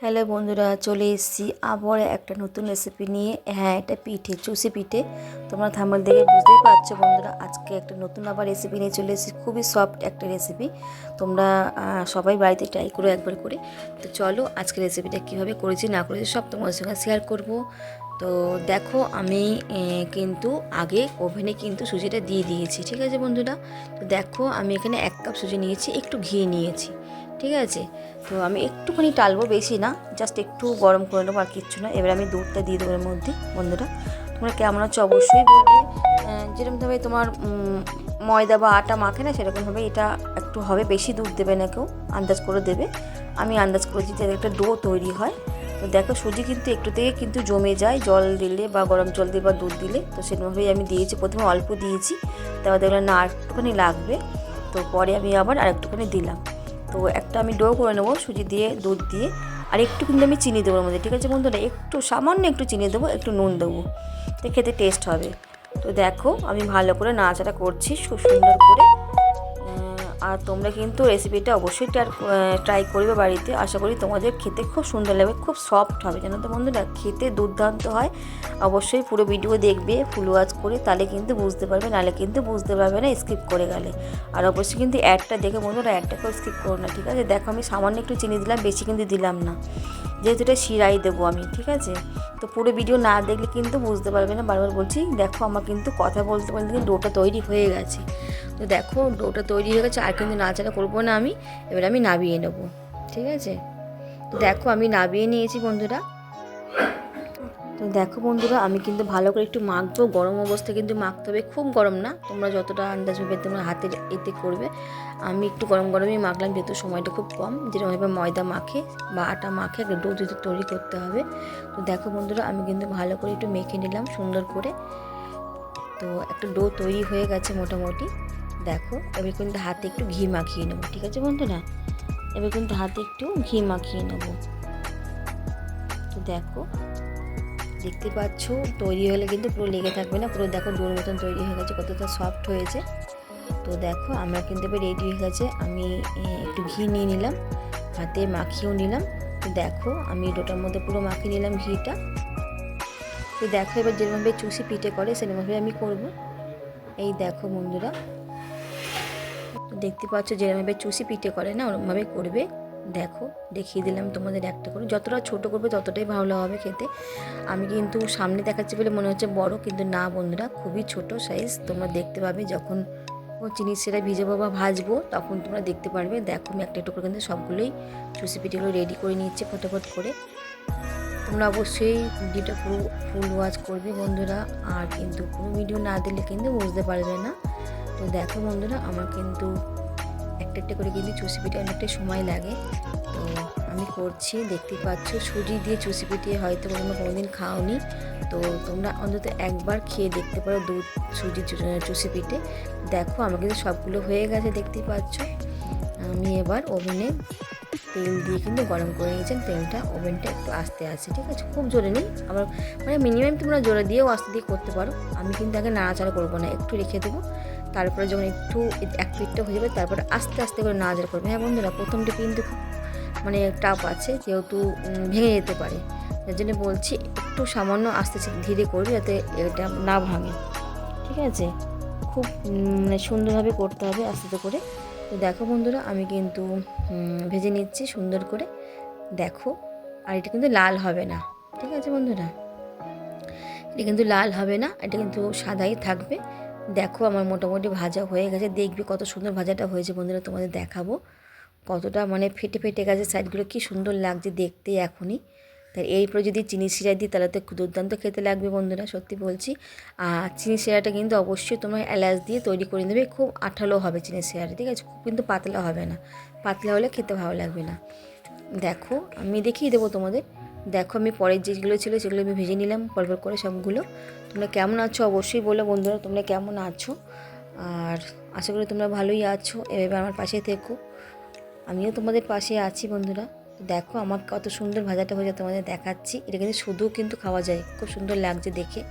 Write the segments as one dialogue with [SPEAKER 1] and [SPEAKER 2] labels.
[SPEAKER 1] Hello বন্ধুরা, চলে এসেছি আবার একটা নতুন রেসিপি নিয়ে। হ্যাঁ, এটা পিঠে, চুষি পিঠে। তোমরা থাম্বনেল দেখে বুঝতেই পারছো বন্ধুরা, আজকে একটা নতুন আবার রেসিপি নিয়ে চলে এসেছি। খুবই সফট একটা রেসিপি, তোমরা সবাই বাড়িতে ট্রাই করো একবার করে। তো চলো আজকে রেসিপিটা কীভাবে করেছি না করেছি সব তোমাদের সঙ্গে শেয়ার করব। তো দেখো আমি কিন্তু আগে ওভেনে কিন্তু সুজিটা দিয়ে দিয়েছি, ঠিক আছে বন্ধুরা। তো দেখো আমি এখানে 1 কাপ সুজি নিয়েছি, একটু ঘি নিয়েছি, ঠিক আছে। তো আমি একটুখানি টালবো, বেশি না, জাস্ট একটু গরম করে নেবো, আর কিচ্ছু না। এবার আমি দুধটা দিয়ে দেবো এর মধ্যে। বন্ধুরা তোমরা কেমন আছো অবশ্যই বলবে। যেরকমভাবে তোমার ময়দা বা আটা মাখে না, সেরকমভাবে এটা একটু হবে। বেশি দুধ দেবে না, কেউ আন্দাজ করে দেবে। আমি আন্দাজ করেছি যাতে একটা ডো তৈরি হয়। তো দেখো সুজি কিন্তু একটু থেকে কিন্তু জমে যায় জল দিলে বা গরম জল দিয়ে বা দুধ দিলে। তো সেরকমভাবেই আমি দিয়েছি, প্রথমে অল্প দিয়েছি, তারপর দেখলাম না আর একটুখানি লাগবে, তো পরে আমি আবার আর একটুখানি দিলাম। তো একটা আমি ডো করে নেবো সুজি দিয়ে দুধ দিয়ে। আর একটু কিন্তু আমি চিনি দেবো ওর মধ্যে, ঠিক আছে বন্ধুরা। একটু সামান্য একটু চিনি দেবো, একটু নুন দেবো, তো খেতে টেস্ট হবে। তো দেখো আমি ভালো করে নাড়াচাড়া করছি খুব সুন্দর করে। আর তোমরা কিন্তু রেসিপিটা অবশ্যই ট্রাই করবে বাড়িতে। আশা করি তোমাদের খেতে খুব সুন্দর লাগবে, খুব সফট হবে, জানো তো বন্ধুরা, খেতে দুর্দান্ত হয়। অবশ্যই পুরো ভিডিও দেখবে ফুল ওয়াচ করে, তাহলে কিন্তু বুঝতে পারবে, নাহলে কিন্তু বুঝতে পারবে না স্কিপ করে গেলে। আর অবশ্যই কিন্তু অ্যাডটা দেখে বন্ধুরা অ্যাডটাকেও স্কিপ করো না, ঠিক আছে। দেখো আমি সামান্য একটু চিনি দিলাম, বেশি কিন্তু দিলাম না, যেহেতু এটা শিরাই দেবো আমি, ঠিক আছে। তো পুরো ভিডিও না দেখলে কিন্তু বুঝতে পারবে না, বারবার বলছি। দেখো আমার কিন্তু কথা বলতে বলতে কিন্তু ডোটা তৈরি হয়ে গেছে। তো দেখো ডোটা তৈরি হয়ে গেছে, আর কিন্তু নাড়াচাড়া করবো না আমি। এবার আমি নাবিয়ে নেবো, ঠিক আছে। তো দেখো আমি নাবিয়ে নিয়েছি বন্ধুরা। তো দেখো বন্ধুরা আমি কিন্তু ভালো করে একটু মাখবো, গরম অবস্থায় কিন্তু মাখতে হবে, খুব গরম না। তোমরা যতটা আন্দাজ হবে তোমরা হাতের এতে করবে। আমি একটু গরম গরমই মাখলাম, যেহেতু সময়টা খুব কম। যেরকমভাবে ময়দা মাখে বা আটা মাখে একটা ডো যদি তৈরি করতে হবে। তো দেখো বন্ধুরা আমি কিন্তু ভালো করে একটু মেখে নিলাম সুন্দর করে। তো একটা ডো তৈরি হয়ে গেছে মোটামুটি। দেখো এবার কিন্তু হাতে একটু ঘি মাখিয়ে নেবো, ঠিক আছে বন্ধুরা। এবার কিন্তু হাতে একটু ঘি মাখিয়ে নেবো। তো দেখো দেখতে পাচ্ছ তৈরি হলে কিন্তু পুরো লেগে থাকবে না, পুরো দেখো ডোর মতন তৈরি হয়ে গেছে, কতটা সফট হয়েছে। তো দেখো আমরা কিন্তু এবার রেডি হয়ে গেছে। আমি একটু ঘি নিয়ে নিলাম, হাতে মাখিয়েও নিলাম। তো দেখো আমি ডোটার মধ্যে পুরো মাখিয়ে নিলাম ঘিটা। তো দেখো এবার যেরকমভাবে চুষি পিঠে করে সেরকমভাবে আমি করব। এই দেখো বন্ধুরা, তো দেখতে পাচ্ছ যেরকমভাবে চুষি পিঠে করে না, ওরকমভাবে করবে। দেখো দেখিয়ে দিলাম তোমাদের একটা করে, যতটা ছোট করবে ততটাই ভালো হবে খেতে। আমি কিন্তু সামনে দেখাচ্ছি বলে মনে হচ্ছে বড়, কিন্তু না বন্ধুরা, খুবই ছোট সাইজ। তোমরা দেখতে পাবে যখন চিনি সেটা ভিজাবো বা ভাজবো, তখন তোমরা দেখতে পারবে। দেখো আমি একটা একটু করে কিন্তু সবগুলোই চুষি পিঠেগুলো রেডি করে নিচ্ছি ফটাফট করে। তোমরা অবশ্যই ভিডিওটা পুরো ফুল ওয়াচ করবে বন্ধুরা, আর কিন্তু পুরো ভিডিও না দিলে কিন্তু বুঝতে পারবে না। তো দেখো বন্ধুরা আমার কিন্তু একটা একটা করে কিন্তু চুষি পিঠে অনেকটা সময় লাগে। তো আমি করছি, দেখতেই পাচ্ছ। সুজি দিয়ে চুষি পিঠে হয়তো তোমরা কোনোদিন খাওনি, তো তোমরা অন্তত একবার খেয়ে দেখতে পারো দুধ সুজি চুষি পিঠে। দেখো আমার কিন্তু সবগুলো হয়ে গেছে, দেখতেই পাচ্ছ। আমি এবার ওভেনে তেল দিয়ে কিন্তু গরম করে নিয়েছেন। তেলটা ওভেনটা একটু আস্তে আছে, ঠিক আছে, খুব জোরে নেই আবার, মানে মিনিমাম তোমরা জোরে দিয়েও আস্তে দিয়ে করতে পারো। আমি কিন্তু আগে নাড়াচাড়া করবো না, একটু রেখে দেবো। তারপরে যখন একটু এক পিঠটা হয়ে যাবে তারপরে আস্তে আস্তে করে নাড়াচাড়া করবে। হ্যাঁ বন্ধুরা, প্রথমটা কিন্তু খুব মানে টাফ আছে, যেহেতু ভেঙে যেতে পারে। যার জন্য বলছি একটু সামান্য আস্তে ধীরে করবে, যাতে এটা না ভাঙে, ঠিক আছে। খুব সুন্দরভাবে করতে হবে আস্তে করে। তো দেখো বন্ধুরা আমি কিন্তু ভেজে নিচ্ছি সুন্দর করে। দেখো আর এটা কিন্তু লাল হবে না, ঠিক আছে বন্ধুরা, এটা কিন্তু লাল হবে না, এটা কিন্তু সাদাই থাকবে। দেখো আমার মোটামুটি ভাজা হয়ে গেছে, দেখবে কত সুন্দর ভাজাটা হয়েছে বন্ধুরা, তোমাদের দেখাবো কতটা মানে ফেটে ফেটে গেছে সাইডগুলো, কি সুন্দর লাগছে দেখতে এখনই। তাই এরপরে যদি চিনি শিরা দিই তাহলে তো দুর্দান্ত খেতে লাগবে বন্ধুরা, সত্যি বলছি। আর চিনি শিরাটা কিন্তু অবশ্যই তোমরা এলাচ দিয়ে তৈরি করে নেবে, খুব আঠালো হবে চিনি শিরাটা, ঠিক আছে, খুব কিন্তু পাতলা হবে না, পাতলা হলে খেতে ভালো লাগবে না। দেখো আমি দেখিয়ে দেবো তোমাদের। দেখো আমি পরের যেগুলো ছিল সেগুলো আমি ভেজে নিলাম পরপর করে সবগুলো। তোমরা কেমন আছো অবশ্যই বলো বন্ধুরা, তোমরা কেমন আছো। আর আশা করি তোমরা ভালোই আছো, এভাবে আমার পাশে থেকো, আমিও তোমাদের পাশে আছি বন্ধুরা। তো দেখো আমার কত সুন্দর ভাজাটা হয়ে যায় তোমাদের দেখাচ্ছি। এটা কিন্তু শুধু কিন্তু খাওয়া যায়, খুব সুন্দর লাগছে দেখে।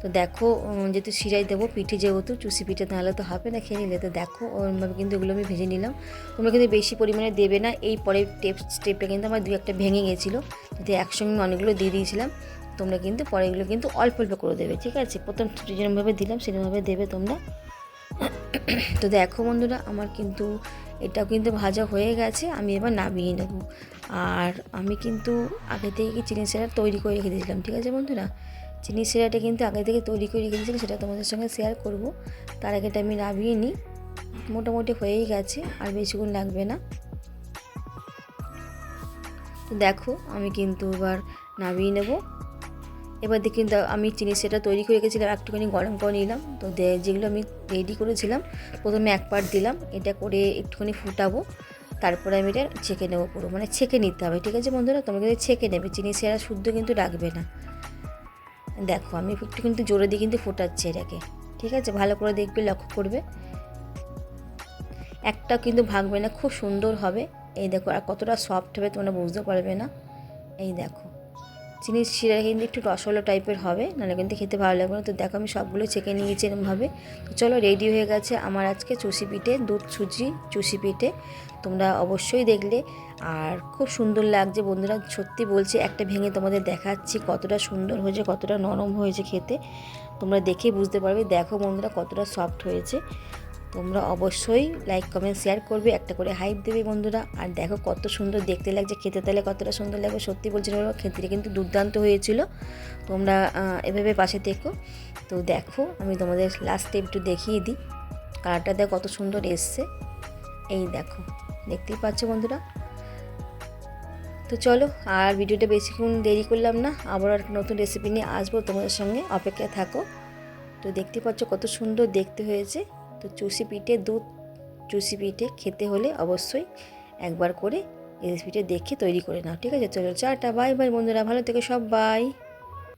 [SPEAKER 1] তো দেখো যেহেতু শিরাই দেবো পিঠে, যেহেতু চুষি পিঠে নাহলে তো হবে না খেয়ে নিলে। তো দেখো ওরভাবে কিন্তু এগুলো আমি ভেজে নিলাম। তোমরা কিন্তু বেশি পরিমাণে দেবে না, এই পরের স্টেপটা কিন্তু আমার 2-1টা ভেঙে গেছিলো, যদি একসঙ্গে অনেকগুলো দিয়ে দিয়েছিলাম। তোমরা কিন্তু পরেগুলো কিন্তু অল্প অল্প করে দেবে, ঠিক আছে? প্রথম যেরকমভাবে দিলাম সেরকমভাবে দেবে তোমরা। তো দেখো বন্ধুরা আমার কিন্তু এটাও কিন্তু ভাজা হয়ে গেছে, আমি এবার নামিয়ে নেব। আর আমি কিন্তু আগে থেকে চিনি শিরা তৈরি করে রেখে দিয়েছিলাম, ঠিক আছে বন্ধুরা? চিনি শিরাটা কিন্তু আগে থেকে তৈরি করে রেখে দিয়েছিলাম, সেটা তোমাদের সঙ্গে শেয়ার করব। তার আগে এটা আমি নামিয়ে নিই। মোটামুটি হয়েই গেছে, আর বেশিক্ষণ লাগবে না। তো দেখো আমি কিন্তু এবার নামিয়ে নেব। এবার দেখি আমি চিনি সেটা তৈরি করে রেখেছিলাম, একটুখানি গরম করে নিলাম। তো যেগুলো আমি রেডি করেছিলাম প্রথমে 1 পার্ট দিলাম, এটা করে একটুখানি ফুটাবো। তারপরে আমি এটা ছেঁকে নেবো, পুরো মানে ছেঁকে নিতে হবে, ঠিক আছে বন্ধুরা? তোমরা কিন্তু ছেঁকে নেবে, চিনি সেরা শুদ্ধ কিন্তু রাখবে না। দেখো আমি একটু কিন্তু জোরে দিয়ে কিন্তু ফোটাচ্ছি এটাকে, ঠিক আছে? ভালো করে দেখবে, লক্ষ্য করবে, একটাও কিন্তু ভাঙবে না, খুব সুন্দর হবে। এই দেখো আর কতটা সফট হবে তোমরা বুঝতে পারবে না। এই দেখো চিনির শিরা কিন্তু একটু রসগোল্লা টাইপের হবে, নাহলে কিন্তু খেতে ভালো লাগবে না। তো দেখো আমি সবগুলো ছেঁকে নিয়েছি এরকমভাবে। তো চলো রেডি হয়ে গেছে আমার আজকে চুষি পিঠে, দুধ সুজি চুষি পিঠে। তোমরা অবশ্যই দেখলে, আর খুব সুন্দর লাগছে বন্ধুরা, সত্যি বলছি। একটা ভেঙে তোমাদের দেখাচ্ছি কতটা সুন্দর হয়েছে, কতটা নরম হয়েছে খেতে, তোমরা দেখেই বুঝতে পারবে। দেখো বন্ধুরা কতটা সফট হয়েছে। তোমরা অবশ্যই লাইক কমেন্ট শেয়ার করবে, একটা করে হাইপ দেবে বন্ধুরা। আর দেখো কত সুন্দর দেখতে লাগছে, খেতে তাহলে কতটা সুন্দর লাগবে সত্যি বলছি বলো, খেতে কিন্তু দুর্দান্ত হয়েছিল। তোমরা এভাবে পাশে থেকো। তো দেখো আমি তোমাদের লাস্ট স্টেপ একটু দেখিয়ে দিই, কালারটা দেখো কত সুন্দর এসছে। এই দেখো, দেখতেই পাচ্ছ বন্ধুরা। তো চলো আর ভিডিওটা বেশিক্ষণ দেরি করলাম না, আবার একটা নতুন রেসিপি নিয়ে আসবো, তোমাদের সঙ্গে অপেক্ষায় থাকো। তো দেখতে পাচ্ছ কত সুন্দর দেখতে হয়েছে। তো চুষি পিঠে, দুধ চুষি পিঠে খেতে হলে অবশ্যই একবার করে এই রেসিপিটা দেখে তৈরি করে নাও, ঠিক আছে? চলো টাটা, বাই বাই বন্ধুরা, ভালো থেকো সব, বাই।